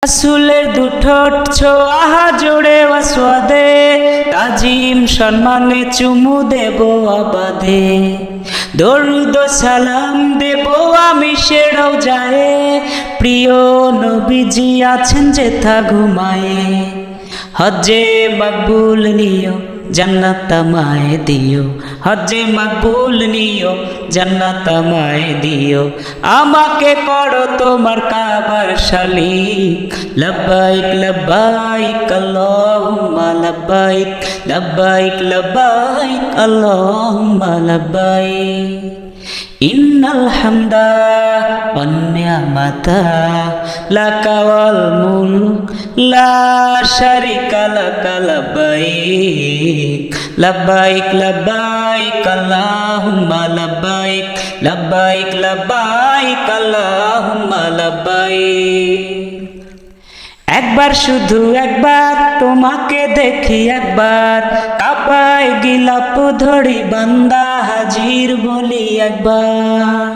রাসূলের দুঠোঁট ছোঁয়া জোড়ে ওয়াসওয়াদে, তাজিম সম্মানে চুমু দেব আবাদে। দরুদ সালাম দেব আমি সে রওজায়ে, প্রিয় নবীজি আছেন যেথা ঘুমায়ে। হজ্জে মকবুল নিও জান্নাত আমায় দিও, হজ্জে মকবুল নিও জান্নাত আমায় দিও। আমাকে করো তোমার কাবার শালিক, লব্বাইক লব্বাইক আল্লাহুম্মা লব্বাইক, লব্বাইক লব্বাইক আল্লাহুম্মা লব্বাইক। ইন্নাল হামদা ওয়ান নি'মাতা লাকা ওয়াল মুলক লা শারিকা লাকা, লব্বাইক লব্বাইক লব্বাইক আল্লাহুম্মা লব্বাইক, লব্বাইক লব্বাইক আল্লাহুম্মা লব্বাইক। একবার শুধু একবার তোমাকে দেখি একবার, কাপায় গিলাপ ধরি বান্দা হাজির বলি একবার।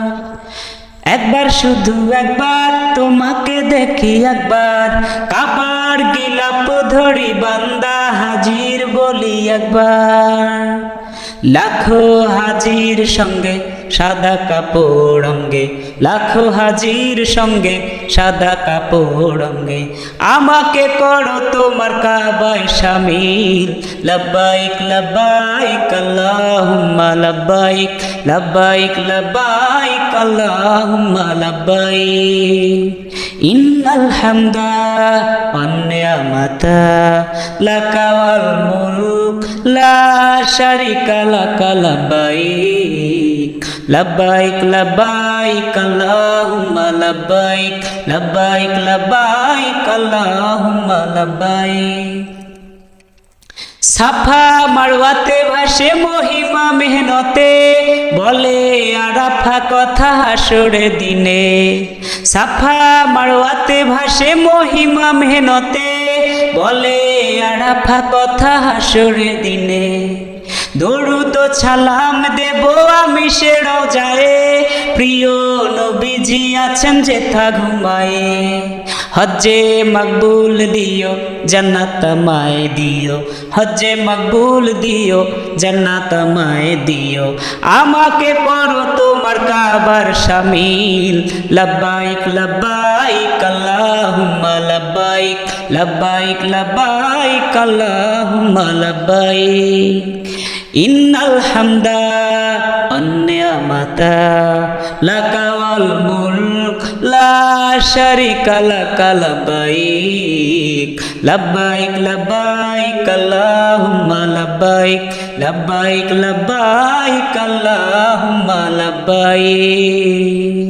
একবার শুধু একবার তোমাকে দেখি একবার, কাবার গিলাপ ধরি বান্দা হাজির বলি একবার। লাখো হাজির সঙ্গে সাদা কাপড় অঙ্গে, লাখো হাজির সঙ্গে সাদা কাপড় অঙ্গে। আমাকে করো তোমার কাবায় শামিল, লব্বাইক লব্বাইক আল্লাহুম্মা লব্বাইক, লব্বাইক লব্বাইক আল্লাহুম্মা লব্বাইক। ইন্নাল হামদা ওয়ান নি'মাতা লাকা ওয়াল মুলক লা শারিকা লাকা, লব্বাইক লব্বাইক লব্বাইক আল্লাহুম্মা লব্বাইক, লব্বাইক লব্বাইক আল্লাহুম্মা লব্বাইক। সাফা মারওয়াতে ভাসে মহিমা মেহনতে, বলে আরাফা কথা হাসরে দিনে। সাফা মারওয়াতে ভাসে মহিমা মেহনতে, বলে আরাফা কথা হাসরে দিনে। দরুদ সালাম দেব আমি সে রওজায়ে, প্রিয় নবীজি আছেন যেথা ঘুমায়ে। হজ্জে মকবুল দিও জান্নাত আমায় দিও, হজ্জে মকবুল দিও জান্নাত আমায় দিও। আমাকে করো তোমার কাবার শামিল, লব্বাইক লব্বাইক আল্লাহুম্মা লব্বাইক, লব্বাইক লব্বাইক আল্লাহুম্মা লব্বাইক। ইন্নাল হামদা ওয়ান নি'মাতা লাকা ওয়াল মুলক লা শারিকা লাকা, লব্বাইক লব্বাইক লব্বাইক আল্লাহুম্মা লব্বাইক, লব্বাইক লব্বাইক আল্লাহুম্মা লব্বাইক।